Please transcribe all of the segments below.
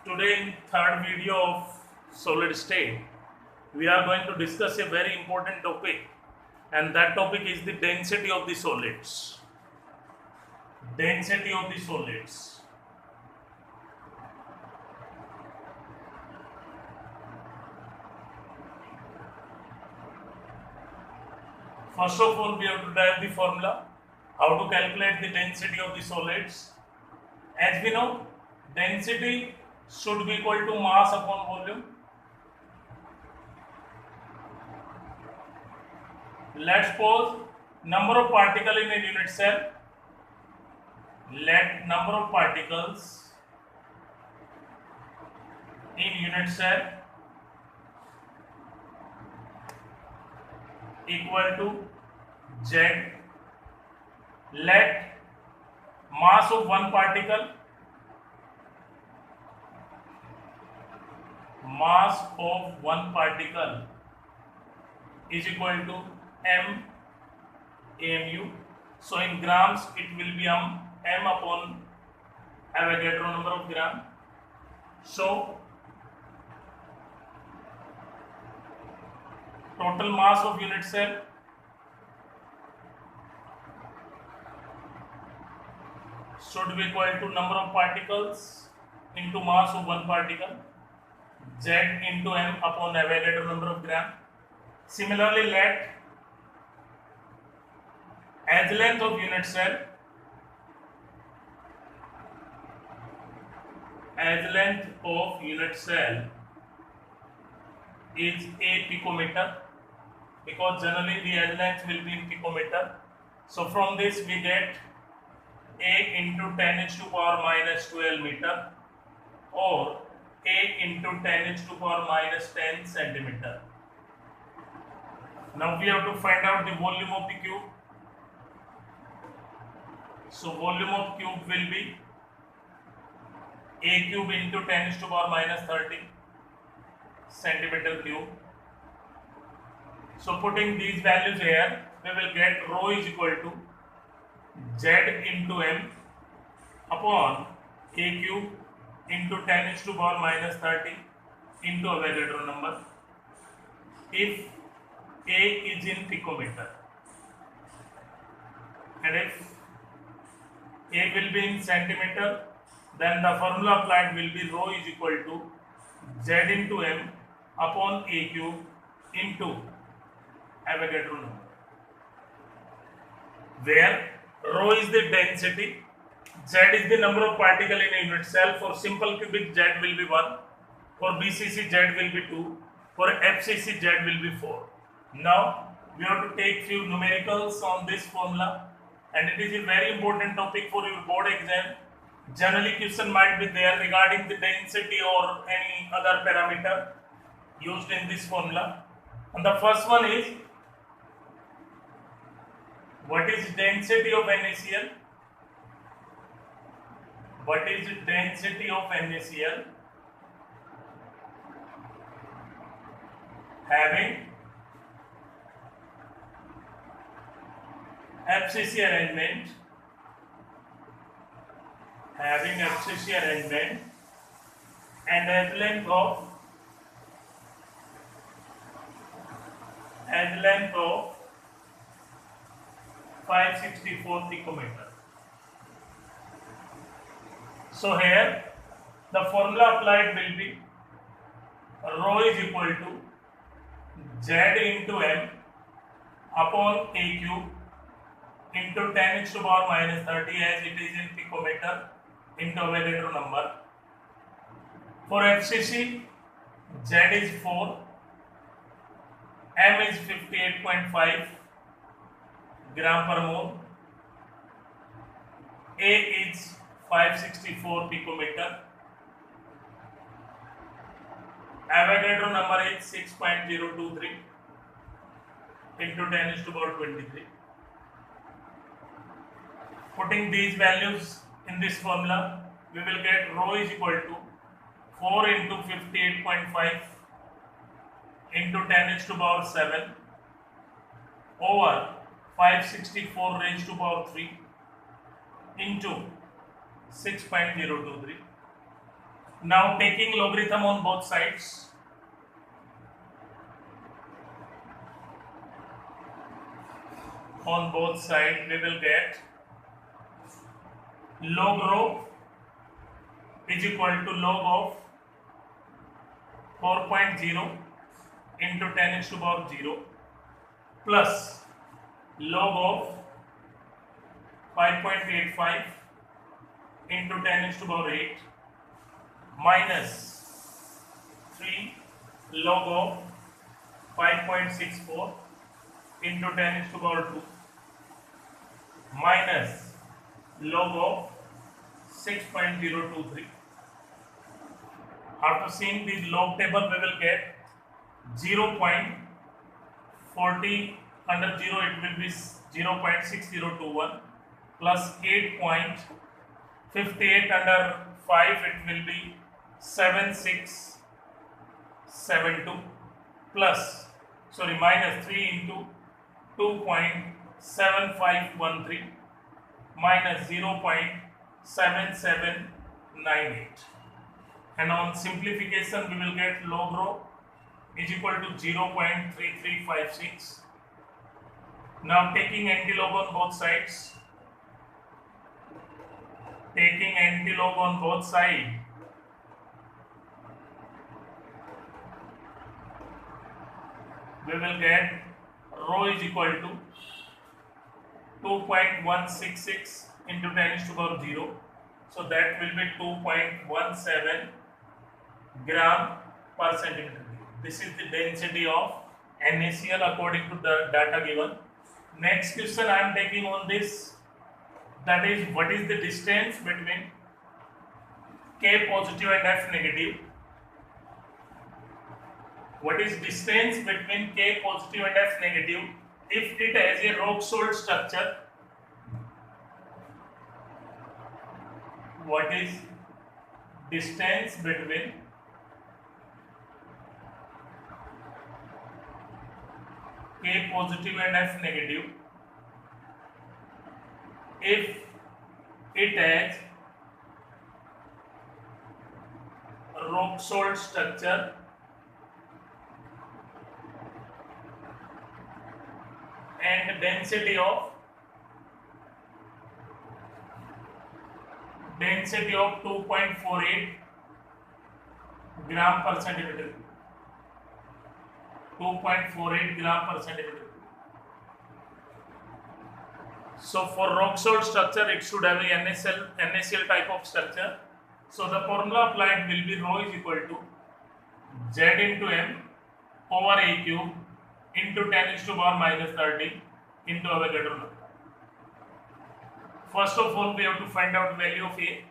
Today in third video of solid state, we are going to discuss a very important topic, and that topic is the density of the solids. Density of the solids. First of all, we have to derive the formula, how to calculate the density of the solids. As we know, density should be equal to mass upon volume. Let's suppose number of particles in a unit cell. Let number of particles in unit cell equal to Z. Let mass of one particle is equal to m amu. So in grams it will be m upon Avogadro number of gram. So total mass of unit cell should be equal to number of particles into mass of one particle, Z into m upon Avogadro number of gram. Similarly, let as length of unit cell is a picometer, because generally the edge length will be in picometer. So from this we get a into 10 to power minus 12 meter, or a into 10 to power minus 10 centimeter. Now we have to find out the volume of the cube. So volume of cube will be a cube into 10 to power minus 30 centimeter cube. So putting these values here, we will get rho is equal to Z into m upon a cube into 10 to power minus 30 into Avogadro number, if a is in picometer, and if a will be in centimeter, then the formula applied will be rho is equal to Z into m upon a cube into Avogadro number, where rho is the density, Z is the number of particles in a unit cell. For simple cubic, Z will be 1, for BCC, Z will be 2, for FCC, Z will be 4. Now we have to take few numericals on this formula, and it is a very important topic for your board exam. Generally question might be there regarding the density or any other parameter used in this formula. And the first one is, what is density of NaCl? What is density of NaCl? Having FCC arrangement, and as length of 564 picometer. So here the formula applied will be rho is equal to Z into m upon a cube into 10 to the power minus 30, as it is in picometer, into Avogadro number. For FCC, Z is 4, m is 58.5 gram per mole, a is 564 picometer, Avogadro number is 6.023 into 10 to the power 23. Putting these values in this formula, we will get rho is equal to 4 into 58.5 into 10 to the power 7 over 564 raised to power 3 into 6.023. Now taking logarithm on both sides, we will get log rho is equal to log of 4.0 into 10 raised to power 0 plus log of 5.85 into 10 raised to power 8 minus 3 log of 5.64 into 10 raised to power 2 minus log of 6.023. After seeing this log table, we will get 0.40 under 0, it will be 0.6021 plus 8.58 under 5, it will be 7672 plus minus 3 into 2.7513 minus 0.7798, and on simplification we will get log rho is equal to 0.3356. Now taking antilog on both sides, we will get rho is equal to 2.166 into 10 raised to power 0, so that will be 2.17 gram per centimeter. This is the density of NaCl according to the data given. Next question I am taking on this, that is, what is the distance between K positive and F negative? What is distance between K positive and F negative if it has a rock salt structure? What is distance between K positive and F negative if it has rock salt structure and density of 2.48 gram per centimeter. 2.48 gram per centimeter. So for rock salt structure, it should have a NaCl type of structure. So the formula applied will be rho is equal to Z into M over A cube into 10 raised to power minus 30 into Avogadro number. First of all, we have to find out value of A.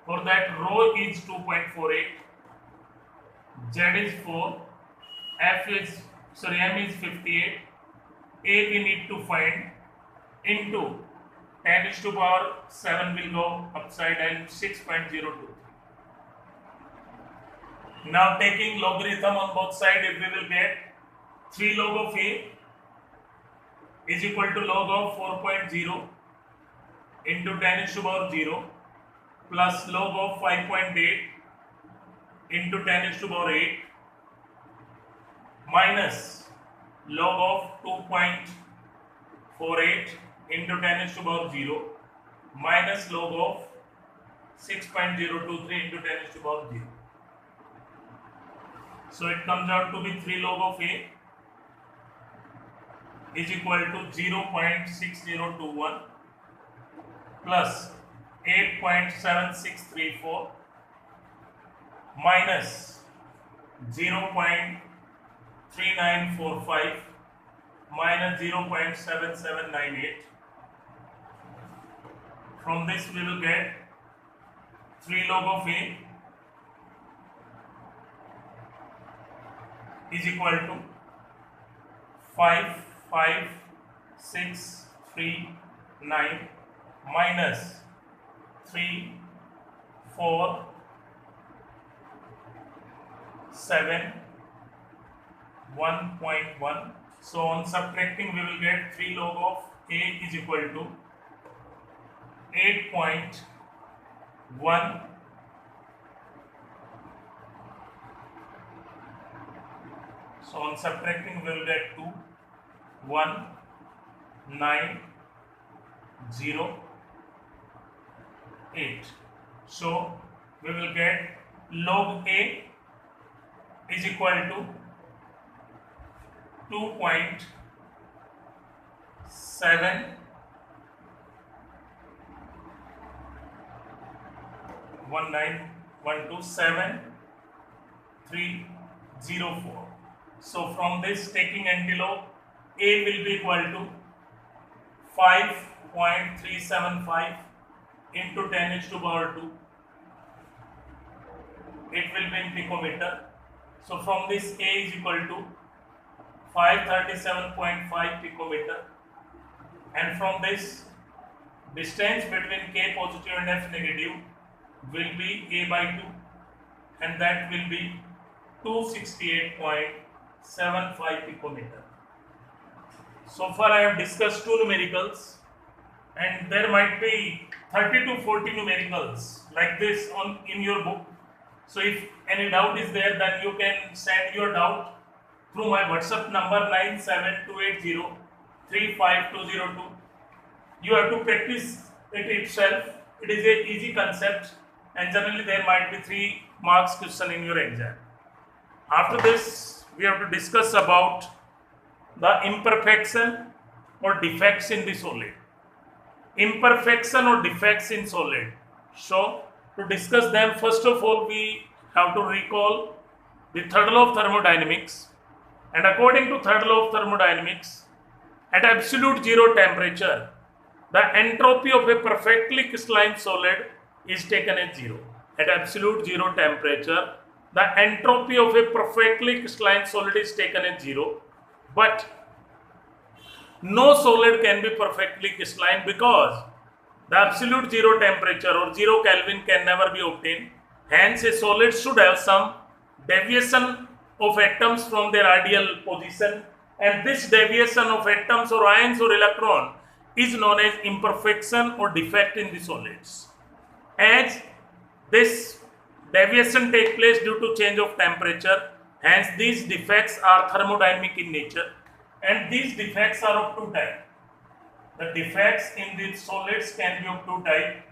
For that, rho is 2.48, Z is 4, M is 58, A we need to find into 10 raised to power 7 will go upside and 6.02. Now taking logarithm on both sides, we will get 3 log of A is equal to log of 4.0 into 10 raised to power 0 plus log of 5.8 into 10 raised to power 8 minus log of 2.48 into 10 raised to power 0 minus log of 6.023 into 10 raised to power 0. So it comes out to be 3 log of A is equal to 0.6021 plus 8.7634 minus 0.3945 minus 0.7798. From this we will get 3 log of A is equal to 55639 minus 347.1. So on subtracting we will get 3 log of A is equal to 8.1 So on subtracting we will get 2, 1, 9, 0, 8. So we will get log A is equal to 2.7 19127.304. So from this, taking antilog, A will be equal to 5.375 into 10 is to power 2. It will be in picometer. So from this, A is equal to 537.5 picometer, and from this, distance between K positive and F negative will be A by 2, and that will be 268.75 picometer. So far I have discussed two numericals, and there might be 30 to 40 numericals like this in your book. So if any doubt is there, then you can send your doubt through my WhatsApp number 97280-35202. You have to practice it itself. It is a easy concept, and generally there might be 3 marks question in your exam. After this, we have to discuss about the imperfection or defects in the solid. Imperfection or defects in solid. So to discuss them, first of all, we have to recall the third law of thermodynamics. And according to third law of thermodynamics, at absolute zero temperature, the entropy of a perfectly crystalline solid is taken as 0. At absolute zero temperature, the entropy of a perfectly crystalline solid is taken as 0. But no solid can be perfectly crystalline because the absolute zero temperature or 0 Kelvin can never be obtained. Hence, a solid should have some deviation of atoms from their ideal position, and this deviation of atoms or ions or electron is known as imperfection or defect in the solids. As this deviation takes place due to change of temperature, hence these defects are thermodynamic in nature, and these defects are of two types. The defects in these solids can be of two types.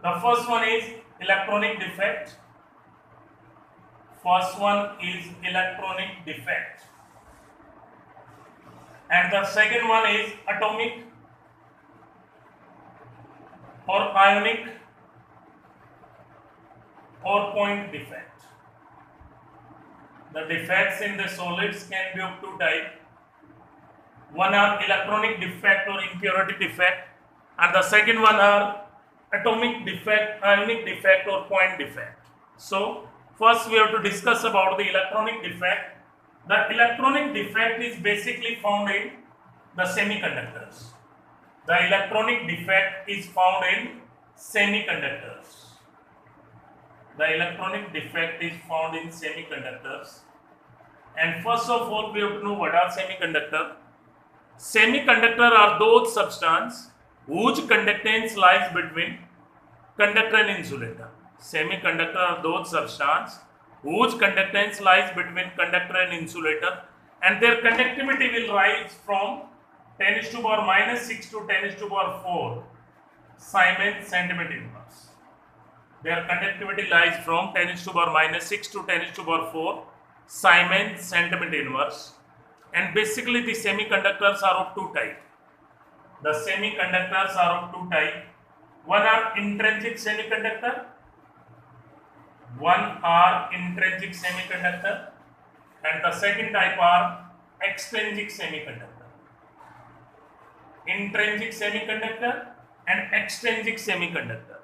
The first one is electronic defect. First one is electronic defect, and the second one is atomic or ionic or point defect. The defects in the solids can be of two types. One are electronic defect or impurity defect, and the second one are atomic defect, ionic defect or point defect. So first we have to discuss about the electronic defect. The electronic defect is basically found in the semiconductors. The electronic defect is found in semiconductors. The electronic defect is found in semiconductors. And first of all, we have to know what are semiconductors. Semiconductor are those substances whose conductance lies between conductor and insulator. Semiconductor are those substances whose conductance lies between conductor and insulator, and their conductivity will rise from 10 is to power minus 6 to 10 is to power 4 Siemens centimeter inverse. Their conductivity lies from 10 is to power minus 6 to 10 is to power 4 Siemens centimeter inverse. And basically the semiconductors are of two types. The semiconductors are of two types. One are intrinsic semiconductor. One are intrinsic semiconductor, and the second type are extrinsic semiconductor. Intrinsic semiconductor and extrinsic semiconductor.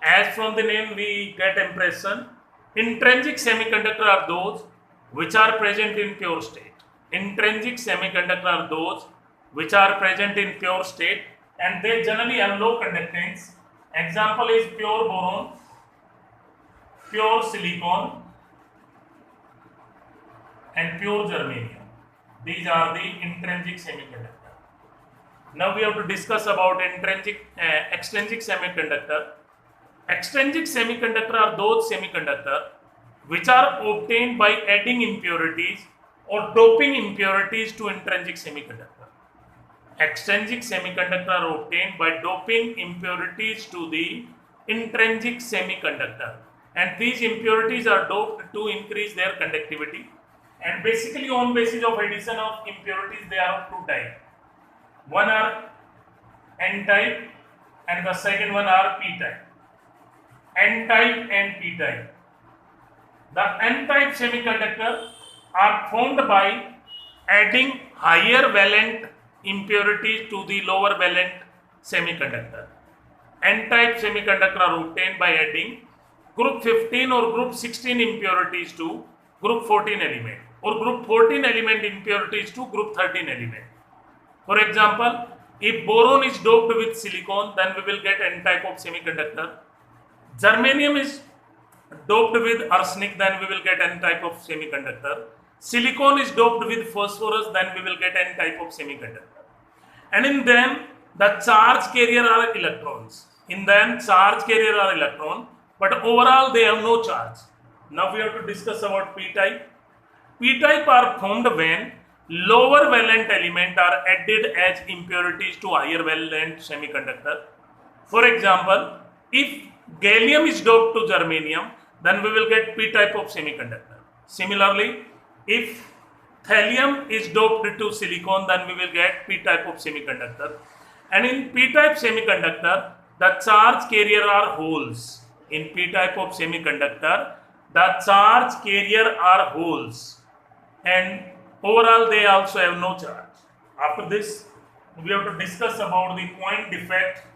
As from the name we get impression, intrinsic semiconductor are those which are present in pure state. Intrinsic semiconductor are those which are present in pure state, and they generally have low conductance. Example is pure boron, pure silicon, and pure germanium. These are the intrinsic semiconductor. Now we have to discuss about extrinsic semiconductor. Extrinsic semiconductor are those semiconductor which are obtained by adding impurities or doping impurities to intrinsic semiconductor. Extrinsic semiconductor are obtained by doping impurities to the intrinsic semiconductor, and these impurities are doped to increase their conductivity. And basically, on basis of addition of impurities, they are of two types. One are N-type and the second one are P-type. N-type and P-type. The N-type semiconductor are formed by adding higher valent impurities to the lower valent semiconductor. N-type semiconductor are obtained by adding group 15 or group 16 impurities to group 14 element, or group 14 element impurities to group 13 element. For example, if boron is doped with silicon, then we will get N-type of semiconductor. Germanium is doped with arsenic, then we will get N-type of semiconductor. Silicon is doped with phosphorus, then we will get N-type of semiconductor. And in them, the charge carrier are electrons. In them, charge carrier are electron, but overall they have no charge. Now we have to discuss about P-type. P-type are formed when lower valent element are added as impurities to higher valent semiconductor. For example, if gallium is doped to germanium, then we will get P-type of semiconductor. Similarly, if thallium is doped to silicon, then we will get P-type of semiconductor. And in P-type semiconductor, the charge carrier are holes. In P-type of semiconductor, the charge carrier are holes, and overall they also have no charge. After this, we have to discuss about the point defect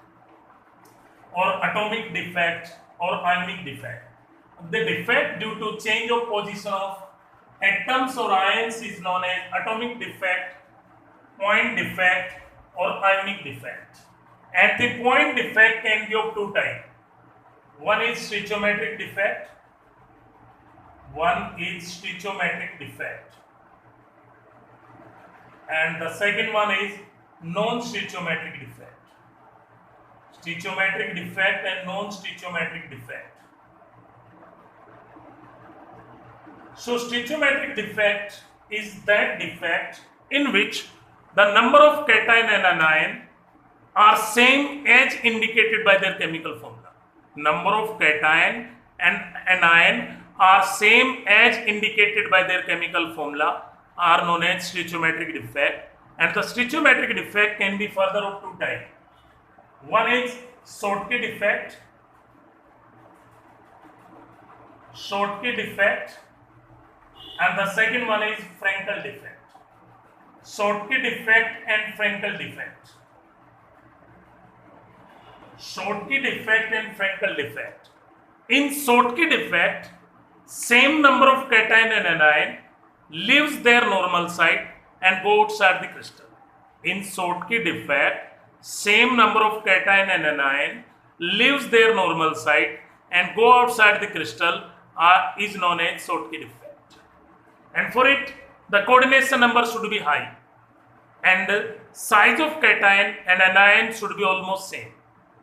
or atomic defect or ionic defect. The defect due to change of position of atoms or ions is known as atomic defect, point defect or ionic defect. And the point defect can be of two types. One is stoichiometric defect. And the second one is non-stoichiometric defect. Stoichiometric defect and non-stoichiometric defect. So stoichiometric defect is that defect in which the number of cation and anion are same as indicated by their chemical formula. Number of cation and anion are same as indicated by their chemical formula are known as stoichiometric defect, and the stoichiometric defect can be further of two types. One is Schottky defect, and the second one is Frankel defect. Schottky defect and Frankel defect. Schottky defect and Frankel defect. In Schottky defect, same number of cation and anion leaves their normal site and go outside the crystal. In Schottky defect, same number of cation and anion leaves their normal site and go outside the crystal is known as Schottky defect. And for it, the coordination number should be high, and size of cation and anion should be almost same.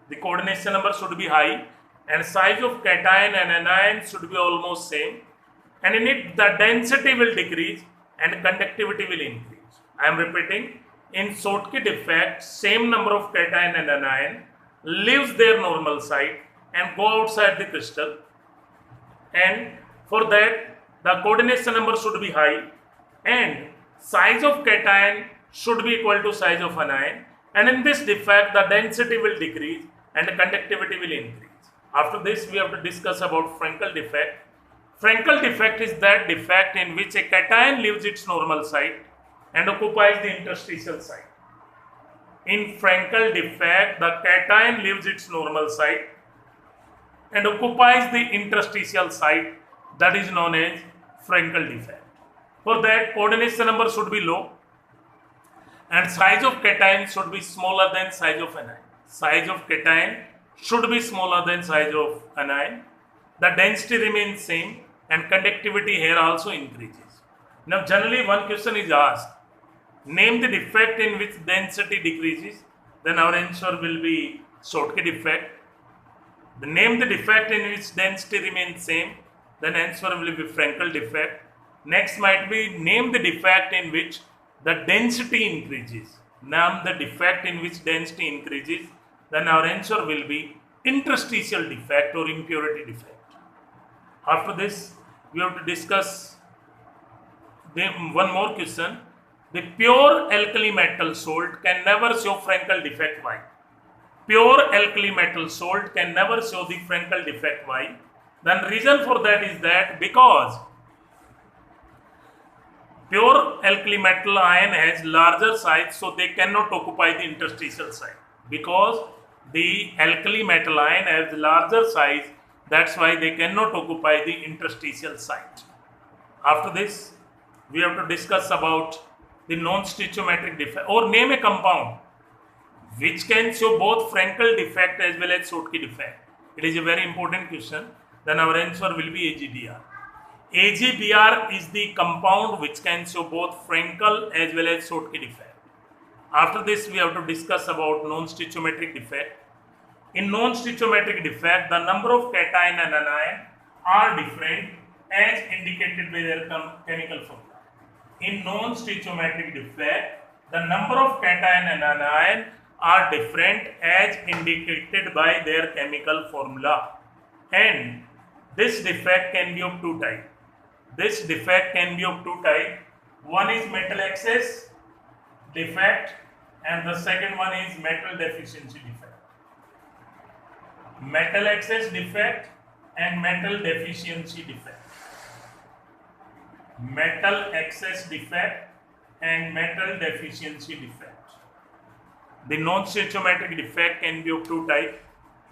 The coordination number should be high, and size of cation and anion should be almost same, and in it the density will decrease and conductivity will increase. I am repeating, in Schottky defect, same number of cation and anion leaves their normal site and go outside the crystal, and for that the coordination number should be high, and size of cation should be equal to size of anion, and in this defect the density will decrease and the conductivity will increase. After this, we have to discuss about Frankel defect. Frankel defect is that defect in which a cation leaves its normal site and occupies the interstitial site. In Frankel defect, the cation leaves its normal site and occupies the interstitial site, that is known as Frankel defect. For that, coordination number should be low and size of cation should be smaller than size of anion. Size of cation should be smaller than size of anion. The density remains same and conductivity here also increases. Now generally one question is asked, name the defect in which density decreases, then our answer will be Schottky defect. Name the defect in which density remains same, then answer will be Frankel defect. Next might be name the defect in which the density increases. Name the defect in which density increases. Then our answer will be interstitial defect or impurity defect. After this, we have to discuss one more question. The pure alkali metal salt can never show Frankel defect. Why? Pure alkali metal salt can never show the Frankel defect. Why? Then reason for that is that because pure alkali metal ion has larger size, so they cannot occupy the interstitial site. Because the alkali metal ion has larger size, that's why they cannot occupy the interstitial site. After this, we have to discuss about the non-stoichiometric defect, or name a compound which can show both Frankel defect as well as Schottky defect. It is a very important question. Then our answer will be AgBr. AgBr is the compound which can show both Frankel as well as Schottky defect. After this, we have to discuss about non-stoichiometric defect. In non-stoichiometric defect, the number of cation and anion are different as indicated by their chemical formula. In non-stoichiometric defect, the number of cation and anion are different as indicated by their chemical formula. And this defect can be of two types. This defect can be of two types. One is metal excess defect and the second one is metal deficiency defect. Metal excess defect and metal deficiency defect. Metal excess defect and metal deficiency defect. The non-stoichiometric defect can be of two types,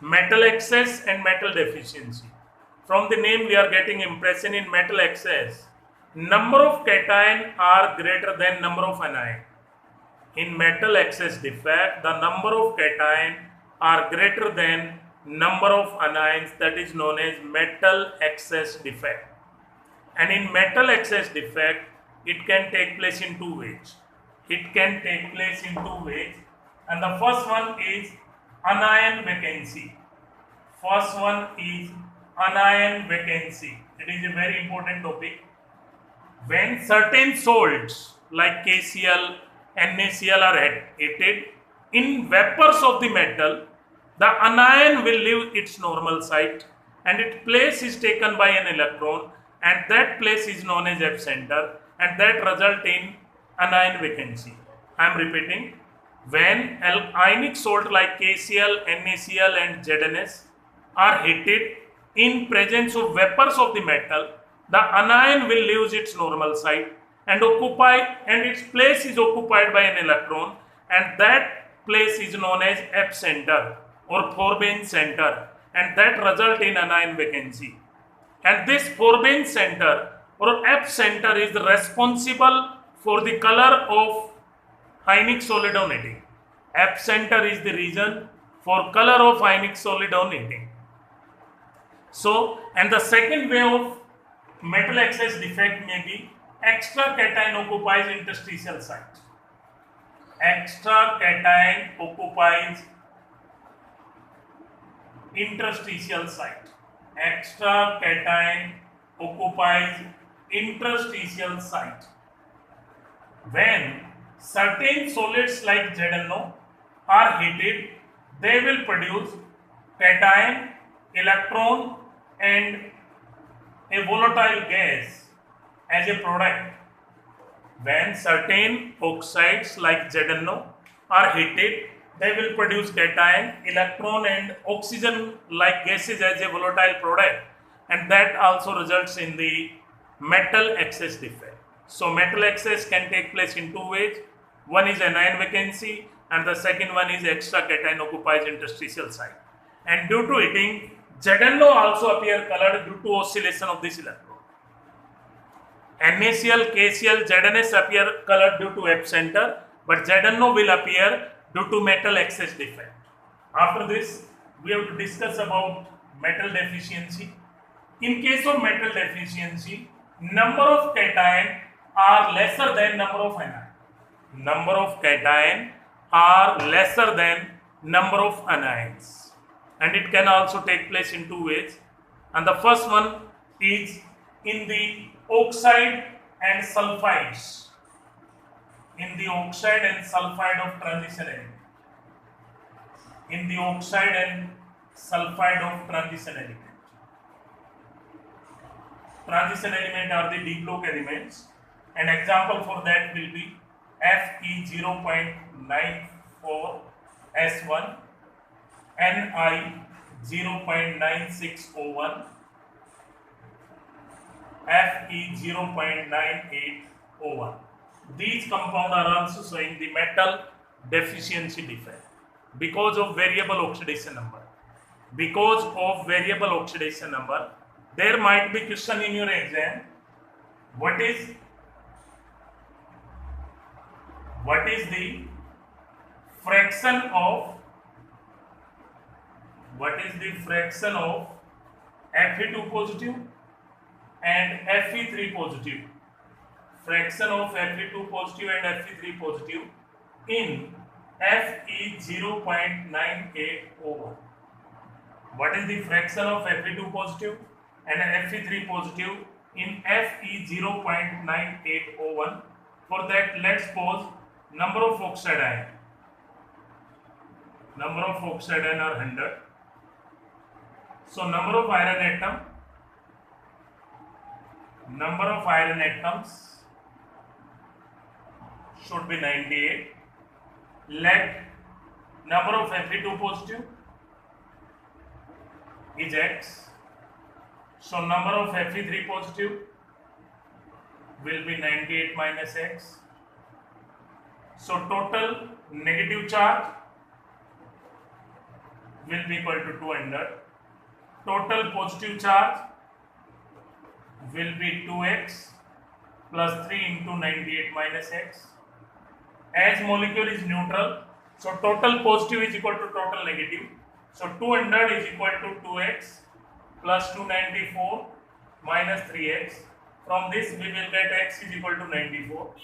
metal excess and metal deficiency. From the name we are getting impression in metal excess, number of cation are greater than number of anion. In metal excess defect, the number of cation are greater than number of anions, that is known as metal excess defect. And in metal excess defect, it can take place in two ways. It can take place in two ways. And the first one is anion vacancy. First one is anion vacancy. It is a very important topic. When certain salts like KCl, NaCl are heated in vapors of the metal, the anion will leave its normal site and its place is taken by an electron, and that place is known as epicenter, and that result in anion vacancy. I am repeating. When ionic salt like KCl, NaCl and ZnS are heated in presence of vapors of the metal, the anion will lose its normal site and its place is occupied by an electron, and that place is known as epicenter or Forbes center, and that result in anion vacancy. And this Forbes center or epicenter is responsible for the color of ionic solid on heating. Epicenter is the region for color of ionic solid on heating. So, and the second way of metal excess defect may be extra cation occupies interstitial site. Extra cation occupies interstitial site. Extra cation occupies interstitial site. When certain solids like ZnO are heated, they will produce cation, electron and a volatile gas as a product. When certain oxides like ZnO are heated, they will produce cation, electron and oxygen like gases as a volatile product, and that also results in the metal excess defect. So metal excess can take place in two ways. One is anion vacancy and the second one is extra cation occupies interstitial site. And due to heating, ZnO also appear colored due to oscillation of this electron. NaCl, KCl, ZnS appear colored due to epicenter, but ZnO will appear due to metal excess defect. After this, we have to discuss about metal deficiency. In case of metal deficiency, number of cation are lesser than number of anion. Number of cation are lesser than number of anions, and it can also take place in two ways. And the first one is in the oxide and sulfides in the oxide and sulfide of transition element. In the oxide and sulfide of transition element. Transition element are the d block elements. An example for that will be Fe 0.94 S1, Ni 0.9601, Fe 0.9801. These compounds are also showing the metal deficiency defect because of variable oxidation number. Because of variable oxidation number, there might be question in your exam. What is the fraction of Fe2 positive and Fe3 positive? Fraction of Fe2 positive and Fe3 positive in Fe 0.9801. What is the fraction of Fe2 positive and Fe3 positive in Fe 0.9801? For that, let's suppose number of oxide ion. Number of oxide ion are 100. So number of iron atoms should be 98. Let number of Fe2 positive is X. So number of Fe3 positive will be 98 minus X. So total negative charge will be equal to 200. Total positive charge will be 2x plus 3 into 98 minus x. As molecule is neutral, so total positive is equal to total negative. So 200 is equal to 2x plus 294 minus 3x. From this we will get x is equal to 94.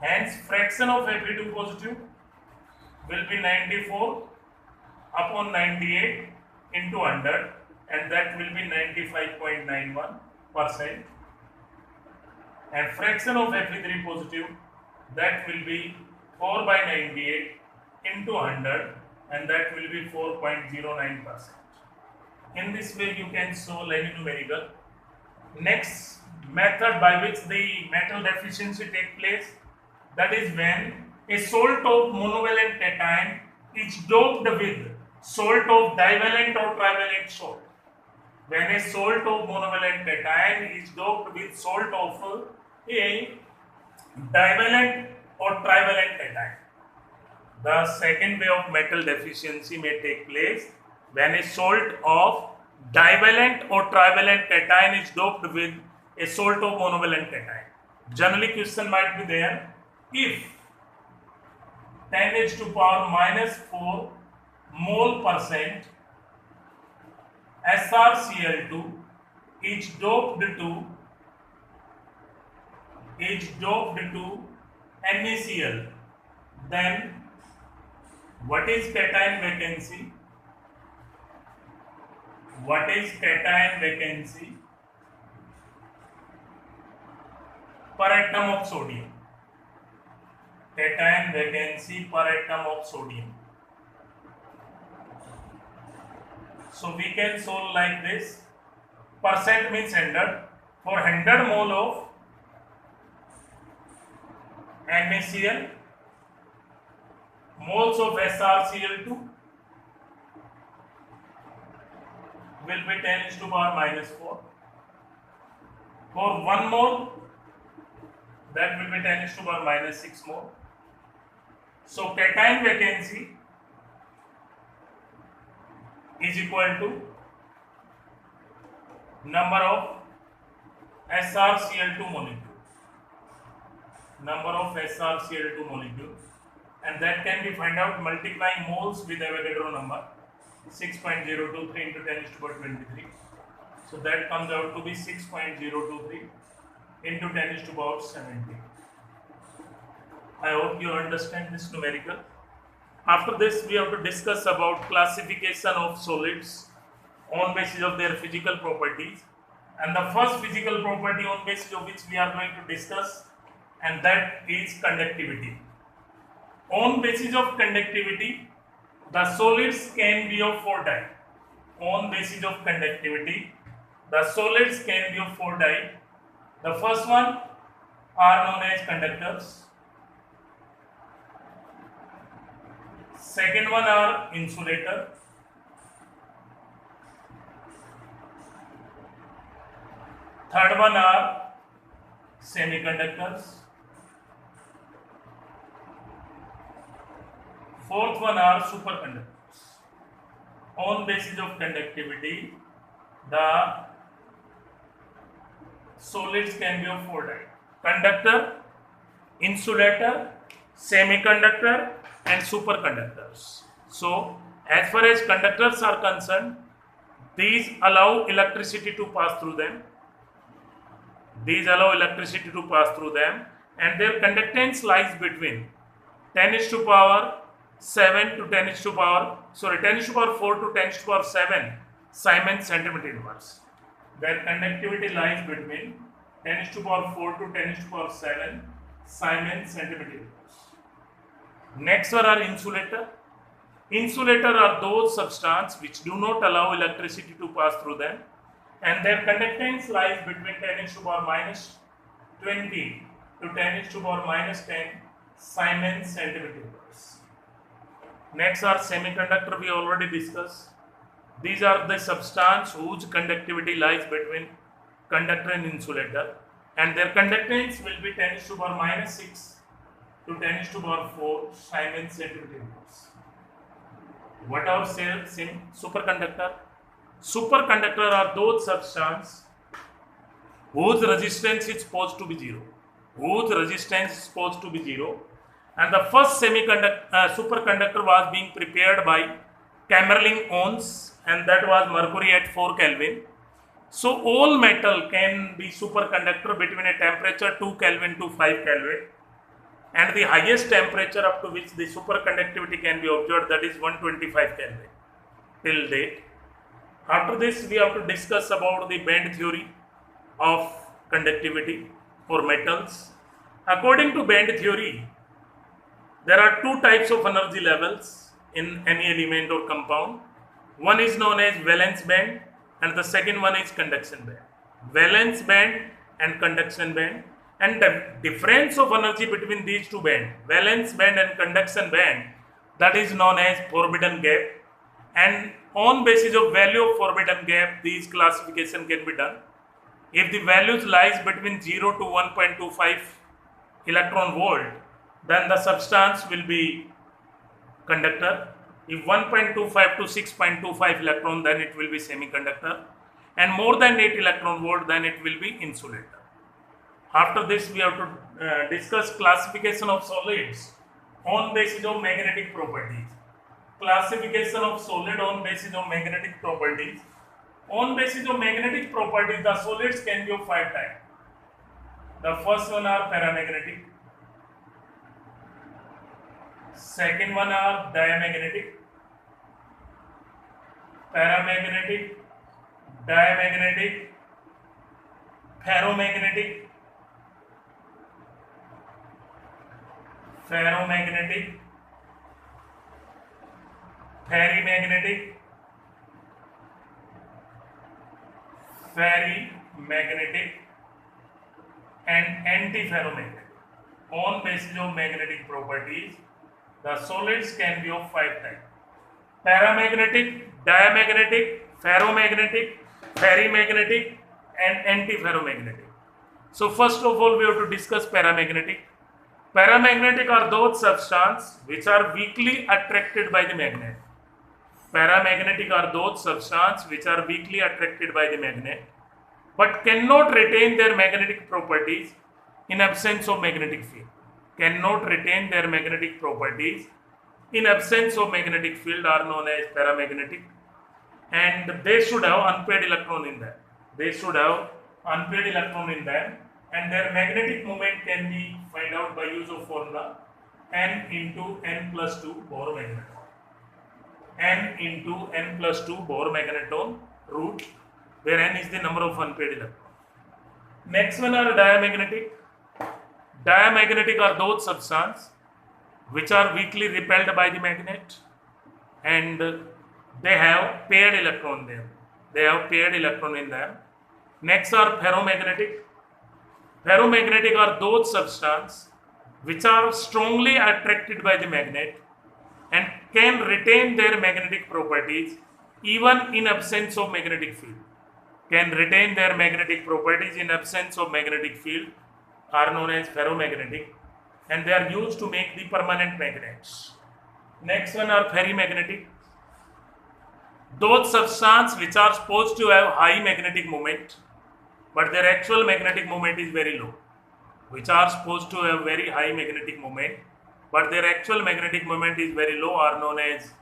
Hence fraction of Fe2 positive will be 94 upon 98 into 100, and that will be 95.91%. And fraction of Fe3 positive, that will be 4 by 98 into 100, and that will be 4.09%. In this way you can show linear numerical. Next method by which the metal deficiency take place, that is when a salt of monovalent cation is doped with salt of divalent or trivalent salt. When a salt of monovalent cation is doped with salt of a divalent or trivalent cation. The second way of metal deficiency may take place when a salt of divalent or trivalent cation is doped with a salt of monovalent cation. Generally question might be there, if 10 to the power minus 4 mole percent SrCl2 is doped to NaCl, then what is cation vacancy? What is cation vacancy per atom of sodium? Cation vacancy per atom of sodium. So we can solve like this. Percent means 100. For 100 mole of NaCl, moles of SrCl2 will be 10 to the power minus 4. For 1 mole, that will be 10 to the power minus 6 mole. So cation vacancy is equal to number of SrCl2 molecule, and that can be found out multiplying moles with Avogadro number 6.023 into 10 to the power 23. So that comes out to be 6.023 into 10 to the power 70. I hope you understand this numerical. After this, we have to discuss about classification of solids on basis of their physical properties, And the first physical property on basis of which we are going to discuss, and that is conductivity. On basis of conductivity, the solids can be of four types. On basis of conductivity, the solids can be of four types. The first one are known as conductors. Second one are insulator. Third one are semiconductors. Fourth one are superconductors. On basis of conductivity, the solids can be of four types: conductor, insulator, semiconductor, and superconductors. So, as far as conductors are concerned, these allow electricity to pass through them. And their conductance lies between 10 is to power 7 to 10 is to power 10 is to power 4 to 10 is to power 7 Siemens centimeter inverse. Their conductivity lies between 10 is to power 4 to 10 is to power 7 Siemens centimeter inverse. Next one are insulator. Insulator are those substances which do not allow electricity to pass through them, and their conductance lies between 10 is to power minus 20 to 10 is to power minus 10 Siemens centimeter inverse. Next are semiconductor, we already discussed. These are the substances whose conductivity lies between conductor and insulator, and their conductance will be 10 is to power minus 6 to 10 is to power 4 Siemens centimeter inverse. What are superconductor? Superconductor are those substances whose resistance is supposed to be zero. And the first superconductor was being prepared by Camerlingh-Onnes, and that was mercury at 4 Kelvin. So all metal can be superconductor between a temperature 2 Kelvin to 5 Kelvin. And the highest temperature up to which the superconductivity can be observed, that is 125 Kelvin till date. After this, we have to discuss about the band theory of conductivity for metals. According to band theory, there are two types of energy levels in any element or compound. One is known as valence band, and the second one is conduction band. Valence band and conduction band. And the difference of energy between these two bands, valence band and conduction band, that is known as forbidden gap. And on basis of value of forbidden gap, these classification can be done. If the values lies between 0 to 1.25 electron volt, then the substance will be conductor. If 1.25 to 6.25 electron, then it will be semiconductor. And more than 8 electron volt, then it will be insulator. After this, we have to discuss classification of solids on basis of magnetic properties. Classification of solid on basis of magnetic properties. On basis of magnetic properties, the solids can be of 5 types. The first one are paramagnetic. Second one are diamagnetic. Paramagnetic, diamagnetic, ferromagnetic, ferromagnetic, ferrimagnetic, ferrimagnetic, and antiferromagnetic. On basis of magnetic properties, the solids can be of 5 types: paramagnetic, diamagnetic, ferromagnetic, ferrimagnetic, and antiferromagnetic. So first of all, we have to discuss paramagnetic. Paramagnetic are those substances which are weakly attracted by the magnet. Paramagnetic are those substances which are weakly attracted by the magnet, but cannot retain their magnetic properties in absence of magnetic field. Cannot retain their magnetic properties in absence of magnetic field are known as paramagnetic, and they should have unpaired electron in them. And their magnetic moment can be found out by use of formula N into N plus 2 Bohr magneton. N into N plus 2 Bohr magneton root, where N is the number of unpaired electrons. Next one are diamagnetic. Diamagnetic are those substances which are weakly repelled by the magnet and they have paired electron there. They have paired electron in them. Next are ferromagnetic. Ferromagnetic are those substances which are strongly attracted by the magnet and can retain their magnetic properties even in absence of magnetic field. Can retain their magnetic properties in absence of magnetic field are known as ferromagnetic, and they are used to make the permanent magnets. Next one are ferrimagnetic. Those substances which are supposed to have high magnetic moment but their actual magnetic moment is very low, which are supposed to have very high magnetic moment but their actual magnetic moment is very low, are known as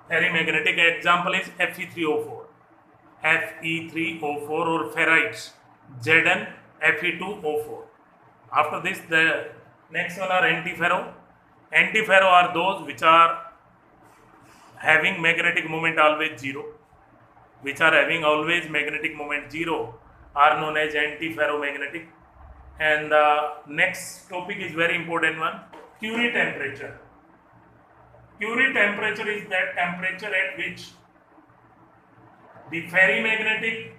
ferrimagnetic. Example is Fe3O4, Fe3O4 or ferrites, Zn Fe2O4. After this, the next one are antiferro. Antiferro are those which are having magnetic moment always zero, which are having always magnetic moment zero, are known as antiferromagnetic. And the next topic is very important one, Curie temperature. Curie temperature is that temperature at which the ferrimagnetic,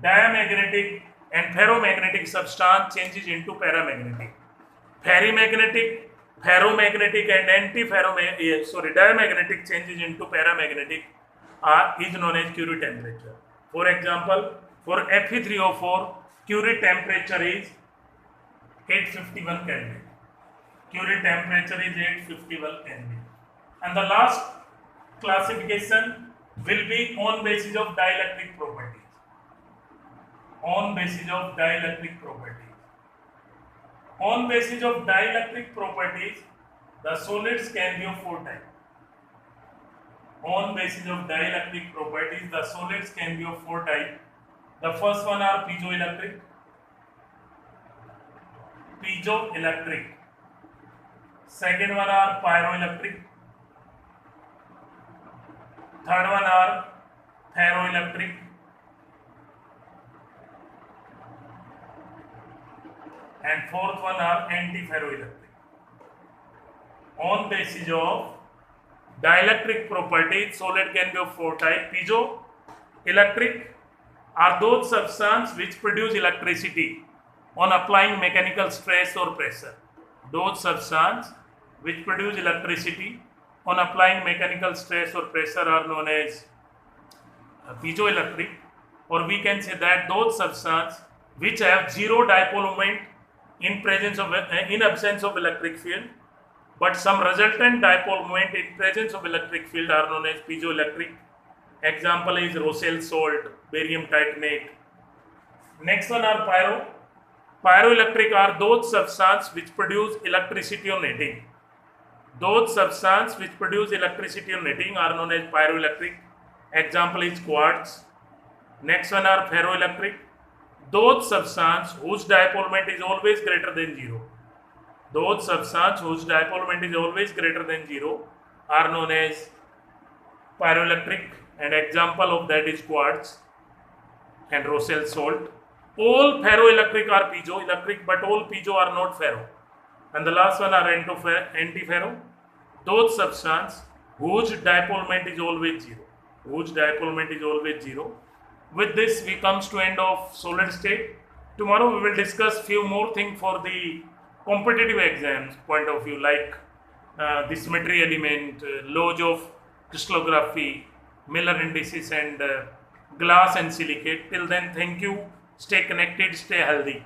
diamagnetic and ferromagnetic substance changes into paramagnetic. Ferrimagnetic, ferromagnetic and diamagnetic changes into paramagnetic is known as Curie temperature. For example, for Fe3O4, Curie temperature is 851 Kelvin. Curie temperature is 851 Kelvin. And the last classification will be on basis of dielectric properties. On basis of dielectric properties. On basis of dielectric properties, the solids can be of four types. On basis of dielectric properties, the solids can be of four types. The first one are piezoelectric. Piezoelectric. Second one are pyroelectric. Third one are ferroelectric. And fourth one are antiferroelectric. On basis of dielectric properties, solid can be of four types. Piezoelectric are those substances which produce electricity on applying mechanical stress or pressure. Those substances which produce electricity on applying mechanical stress or pressure are known as piezoelectric, or we can say that those substances which have zero dipole moment in absence of electric field, but some resultant dipole moment in presence of electric field are known as piezoelectric. Example is Roseal salt, barium titanate. Next one are pyro. Pyroelectric are those substances which produce electricity on netting. Those substances which produce electricity on netting are known as pyroelectric. Example is quartz. Next one are ferroelectric. Those substances whose dipole moment is always greater than zero. Those substances whose dipole moment is always greater than zero are known as pyroelectric, and example of that is quartz and Roseal salt. All ferroelectric are piezoelectric, but all piezo are not ferro. And the last one are antiferro. Those substances whose dipole moment is always zero. Whose dipole moment is always zero. With this, we comes to end of solid state. Tomorrow we will discuss few more things for the competitive exams point of view, like the symmetry element, laws of crystallography, Miller indices, and glass and silicate. Till then, thank you. Stay connected, stay healthy.